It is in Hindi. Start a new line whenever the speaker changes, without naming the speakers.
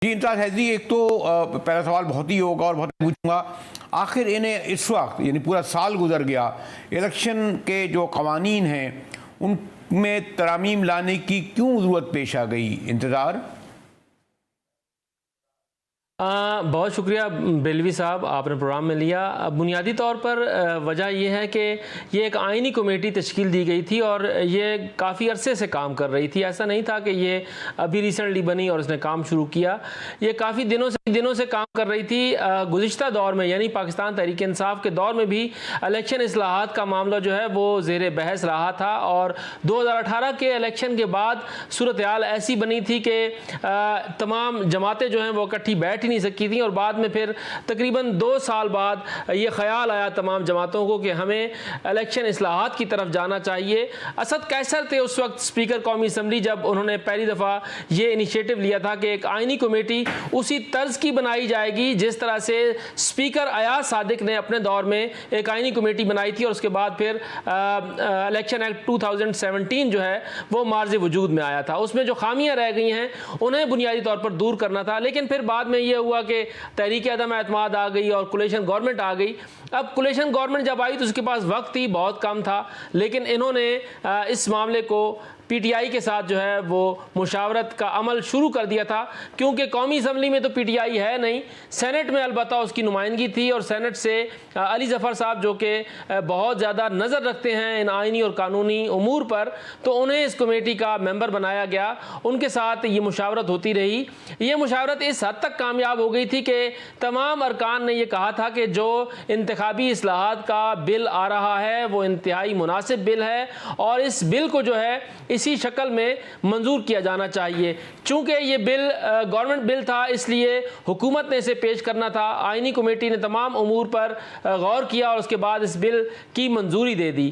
जी इंतज़ार हैदरी, एक तो पहला सवाल बहुत ही होगा और बहुत पूछूंगा, आखिर इन्हें इस वक्त यानी पूरा साल गुजर गया, इलेक्शन के जो कवानीन हैं उनमें तरामीम लाने की क्यों ज़रूरत पेश आ गई? इंतज़ार।
बहुत शुक्रिया बेलवी साहब, आपने प्रोग्राम में लिया। बुनियादी तौर पर वजह यह है कि ये एक आइनी कमेटी तश्कील दी गई थी और ये काफ़ी अरसे से काम कर रही थी। ऐसा नहीं था कि ये अभी रिसेंटली बनी और इसने काम शुरू किया। ये काफ़ी दिनों से काम कर रही थी। गुज़िश्ता दौर में यानी पाकिस्तान तहरीक इंसाफ के दौर में भी इलेक्शन इस्लाहात का मामला जो है वो ज़ेर बहस रहा था और 2018 के इलेक्शन के बाद सूरत हाल ऐसी बनी थी कि तमाम जमातें जो हैं वो इकट्ठी बैठ नहीं सकी थी और बाद में फिर तकरीबन 2 साल बाद ये ख्याल आया तमाम जमातों को कि हमें इलेक्शन इस्लाहात की तरफ जाना चाहिए। असद कैसर थे उस वक्त स्पीकर कौमी असम्बली, जब उन्होंने पहली दफ़ा ये इनिशिएटिव लिया था कि एक आइनी कमेटी उसी तर्ज की बनाई जाएगी जिस तरह से स्पीकर अयाज सादिक ने अपने दौर में एक आइनी कमेटी बनाई थी और उसके बाद फिर इलेक्शन एक्ट 2017 जो है वो मार्ज वजूद में आया था। उसमें जो खामियां रह गई हैं उन्हें बुनियादी तौर पर दूर करना था, लेकिन फिर बाद में ये हुआ कि तहरीक अदम एतमाद आ गई और कोलिशन गवर्नमेंट आ गई। अब कोलिशन गवर्नमेंट जब आई तो उसके पास वक्त ही बहुत कम था, लेकिन इन्होंने इस मामले को पीटीआई के साथ जो है वो मुशावरत का अमल शुरू कर दिया था, क्योंकि कौमी असम्बली में तो पीटीआई है नहीं, सेनेट में अलबत्ता उसकी नुमाइंदगी थी और सेनेट से अली जफ़र साहब जो कि बहुत ज़्यादा नज़र रखते हैं इन आइनी और कानूनी उमूर पर, तो उन्हें इस कमेटी का मेंबर बनाया गया। उनके साथ ये मुशावरत होती रही। ये मुशावरत इस हद तक कामयाब हो गई थी कि तमाम अरकान ने यह कहा था कि जो इंतखाबी इस्लाहात का बिल आ रहा है वो इंतहाई मुनासिब बिल है और इस बिल को जो है इसी शक्ल में मंजूर किया जाना चाहिए। चूंकि ये बिल गवर्नमेंट बिल था इसलिए हुकूमत ने इसे पेश करना था। आइनी कमेटी ने तमाम उमूर पर गौर किया और उसके बाद इस बिल की मंजूरी दे दी।